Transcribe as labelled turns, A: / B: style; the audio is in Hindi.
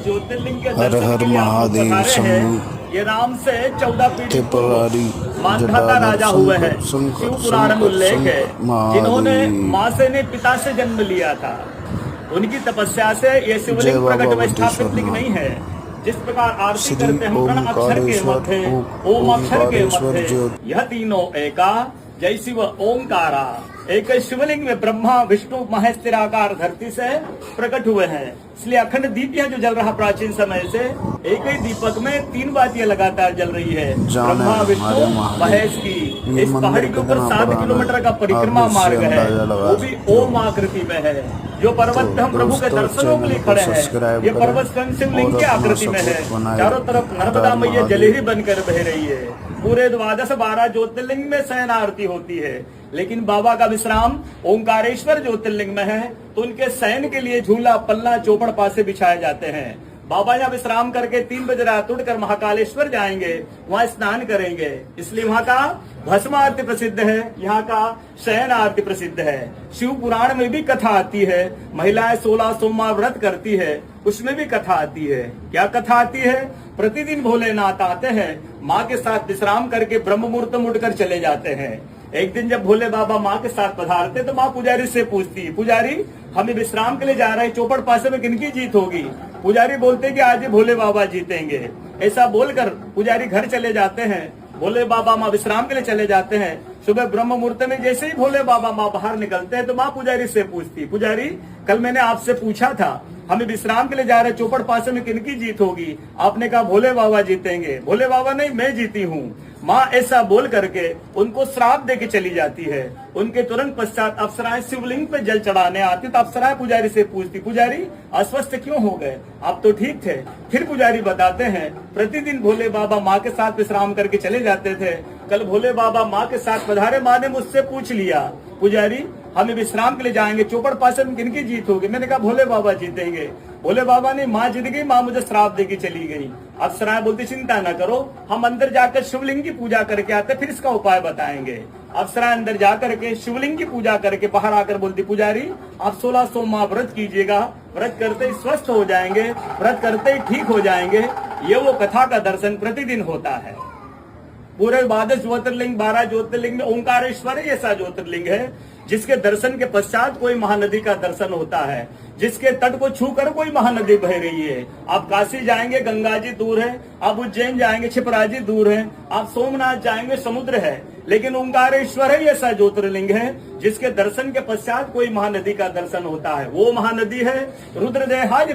A: ज्योतिर्लिंग के
B: हर
A: दर्शन
B: हर
A: के लिए आप लोग
B: महादेव
A: पधारे
B: शंभु
A: हैं। ये नाम से 14 पीढ़ी
B: त्रिपुरारी
A: मानधाता
B: जटाधर
A: राजा हुए हैं।
B: शंकर
A: शिव
B: शंकर
A: पुराण में
B: शंकर
A: उल्लेख है,
B: शंकर
A: जिन्होंने माँ
B: महादेव।
A: से ने पिता से जन्म लिया था, उनकी तपस्या से ये
B: जय
A: शिवलिंग
B: बाबा
A: प्रकट में
B: बटेश्वर
A: स्थापित लिंग
B: नाथ।
A: नहीं है। जिस प्रकार आरती
B: श्री
A: करते हम प्रण अक्षर के
B: ओंकारेश्वर
A: मध्य ओम अक्षर के
B: ओंकारेश्वर
A: मध्य,
B: ज्योति।
A: यह तीनों एका जय शिव ओंकारा। एक शिवलिंग में ब्रह्मा विष्णु महेश निराकार धरती से प्रकट हुए हैं, इसलिए अखंड दीप यह जो जल रहा प्राचीन समय से, एक ही दीपक में 3 बातियां लगातार जल रही है। ब्रह्मा विष्णु महेश की इस पहाड़ी के ऊपर 7 किलोमीटर का परिक्रमा मार्ग है, वो भी ओम आकृति में है। जो पर्वत हम प्रभु के दर्शनों के लिए खड़े हैं, ये पर्वत स्वयं शिवलिंग की आकृति में है। चारों तरफ नर्मदा मैया जलेरी बनकर बह रही है। पूरे 12 ज्योतिर्लिंग में शयन आरती होती है, लेकिन बाबा का विश्राम ओंकारेश्वर ज्योतिर्लिंग में है, तो उनके शयन के लिए झूला पल्ला चौपड़ पासे बिछाए जाते हैं। बाबा यहाँ विश्राम करके 3 बजे रात उठकर महाकालेश्वर जाएंगे, वहाँ स्नान करेंगे, इसलिए वहाँ का भस्म आरती प्रसिद्ध है, यहाँ का शयन आरती प्रसिद्ध है। शिव पुराण में भी कथा आती है, महिलाएं 16 सोमवार व्रत करती है, उसमें भी कथा आती है। क्या कथा आती है? प्रतिदिन भोलेनाथ आते हैं, माँ के साथ विश्राम करके ब्रह्म मुहूर्त में उठकर चले जाते हैं। एक दिन जब भोले बाबा माँ के साथ पधारते तो माँ पुजारी से पूछती, पुजारी हमें विश्राम के लिए जा रहे हैं, चौपड़ पासे में किनकी जीत होगी? पुजारी बोलते कि आज ही भोले बाबा जीतेंगे। ऐसा बोलकर पुजारी घर चले जाते हैं, भोले बाबा माँ विश्राम के लिए चले जाते हैं। सुबह ब्रह्म मुहूर्त में जैसे ही भोले बाबा माँ बाहर निकलते हैं तो माँ पुजारी से पूछती, पुजारी कल मैंने आपसे पूछा था हमें विश्राम के लिए जा रहे चौपड़ पासे में किनकी जीत होगी? आपने कहा भोले बाबा जीतेंगे। भोले बाबा नहीं, मैं जीती हूँ। माँ ऐसा बोल करके उनको श्राप दे के चली जाती है। उनके तुरंत पश्चात अप्सराएं शिवलिंग पे जल चढ़ाने आती, तो अप्सराएं पुजारी से पूछती, पुजारी अस्वस्थ क्यों हो गए? आप तो ठीक थे। फिर पुजारी बताते हैं, प्रतिदिन भोले बाबा माँ के साथ विश्राम करके चले जाते थे। कल भोले बाबा माँ के साथ पधारे, माँ ने मुझसे पूछ लिया, पुजारी हमें विश्राम के लिए जाएंगे, चौपड़ पासे में किनकी जीत होगी? मैंने कहा भोले बाबा जीतेंगे। भोले बाबा ने माँ जीत गई, माँ मुझे श्राप देके चली गई। अप्सराएं बोलती चिंता न करो, हम अंदर जाकर शिवलिंग की पूजा करके आते, फिर इसका उपाय बताएंगे। अप्सराएं अंदर जाकर के शिवलिंग की पूजा करके बाहर आकर बोलती, पुजारी आप 16 सोमवार व्रत कीजिएगा, व्रत करते ही स्वस्थ हो जाएंगे, व्रत करते ही ठीक हो जाएंगे। ये वो कथा का दर्शन प्रतिदिन होता है। पूरे 12 ज्योतिर्लिंग 12 ज्योतिर्लिंग में ओंकारेश्वर ऐसा ज्योतिर्लिंग है जिसके दर्शन के पश्चात कोई महानदी का दर्शन होता है, जिसके तट को छूकर कोई महानदी बह रही है। आप काशी जाएंगे, गंगा जी दूर है। आप उज्जैन जाएंगे, क्षिप्रा जी दूर है। आप सोमनाथ जाएंगे, समुद्र है। लेकिन ओंकारेश्वर है ऐसा ज्योतिर्लिंग है जिसके दर्शन के पश्चात कोई महानदी का दर्शन होता है। वो महानदी है रुद्रदेहाज।